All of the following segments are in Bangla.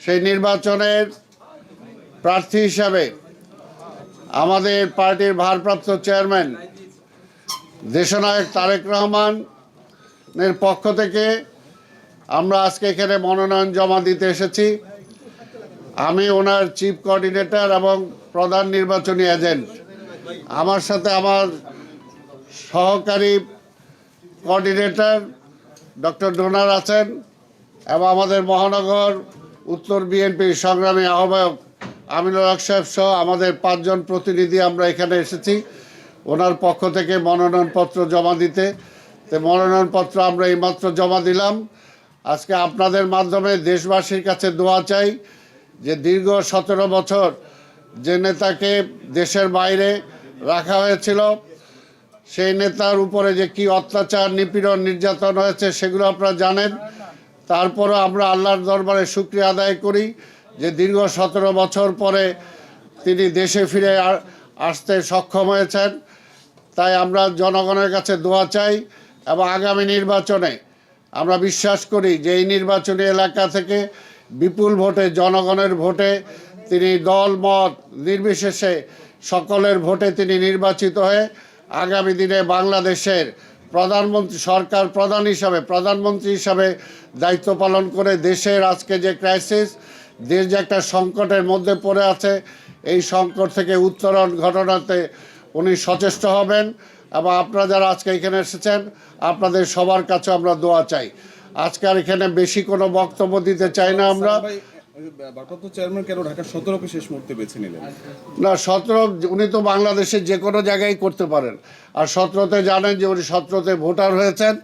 সেই নির্বাচনের প্রার্থী হিসাবে আমাদের পার্টির ভারপ্রাপ্ত চেয়ারম্যান দেশনায়ক তারেক রহমানের পক্ষ থেকে আমরা আজকে এখানে মনোনয়ন জমা দিতে এসেছি। আমি ওনার চিফ কোঅর্ডিনেটর এবং প্রধান নির্বাচনী এজেন্ট। আমার সাথে আমার সহকারী কোঅর্ডিনেটর ডক্টর ডোনার আছেন এবং আমাদের মহানগর উত্তর বিএনপির সংগ্রামী আহ্বায়ক আমিনুল হক সাহেব সহ আমাদের 5 জন প্রতিনিধি আমরা এখানে এসেছি ওনার পক্ষ থেকে মনোনয়নপত্র জমা দিতে। তো মনোনয়নপত্র আমরা এইমাত্র জমা দিলাম। আজকে আপনাদের মাধ্যমে দেশবাসীর কাছে দোয়া চাই যে দীর্ঘ 17 বছর যে নেতাকে দেশের বাইরে রাখা হয়েছিল, সেই নেতার উপরে যে কি অত্যাচার, নিপীড়ন, নির্যাতন হয়েছে সেগুলো আপনারা জানেন। তারপরও আমরা আল্লাহর দরবারে শুকরিয়া আদায় করি যে দীর্ঘ 17 বছর পরে তিনি দেশে ফিরে আসতে সক্ষম হয়েছেন। তাই আমরা জনগণের কাছে দোয়া চাই এবং আগামী নির্বাচনে আমরা বিশ্বাস করি যে এই নির্বাচনী এলাকা থেকে বিপুল ভোটে, জনগণের ভোটে তিনি দল মত নির্বিশেষে সকলের ভোটে তিনি নির্বাচিত হয়ে আগামী দিনে বাংলাদেশের প্রধানমন্ত্রী, সরকার প্রধান হিসাবে, প্রধানমন্ত্রী হিসাবে দায়িত্ব পালন করে দেশের আজকে যে ক্রাইসিস, দেশ যে একটা সংকটের মধ্যে পড়ে আছে, এই সংকট থেকে উত্তরণ ঘটনাতে উনি সচেষ্ট হবেন। এবং আপনারা যারা আজকে এখানে এসেছেন আপনাদের সবার কাছে আমরা দোয়া চাই। আজকে আর এখানে বেশি কোনো বক্তব্য দিতে চাই না আমরা। ভারপ্রাপ্ত চেয়ারম্যান কেন ঢাকা 17কে শেষ মুহূর্তে বেছে নিলেন? না, 17 উনি তো বাংলাদেশের যে কোনো জায়গায় করতে পারেন। আর 17তে জানেন যে উনি 17তে ভোটার হয়েছেন,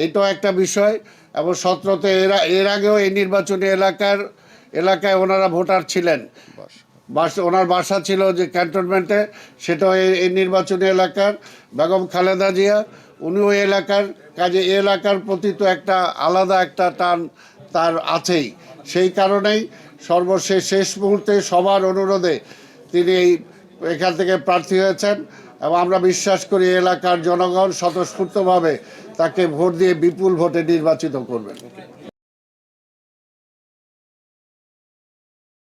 এটাও একটা বিষয়। এবং 17তে এর আগেও এই নির্বাচনী এলাকায় ওনারা ভোটার ছিলেন। ওনার বাসা ছিল যে ক্যান্টনমেন্টে, সেটাও এই নির্বাচনী এলাকার। বেগম খালেদা জিয়া উনিও এই এলাকার, কাজে এই এলাকার প্রতি তো একটা আলাদা একটা টান তার আছেই। সেই কারণেই সর্বশেষ শেষ মুহূর্তে সবার অনুরোধে তিনি এখান থেকে প্রার্থী হয়েছেন এবং আমরা বিশ্বাস করি এলাকার জনগণ স্বতঃস্ফূর্তভাবে তাকে ভোট দিয়ে বিপুল ভোটে নির্বাচিত করবেন।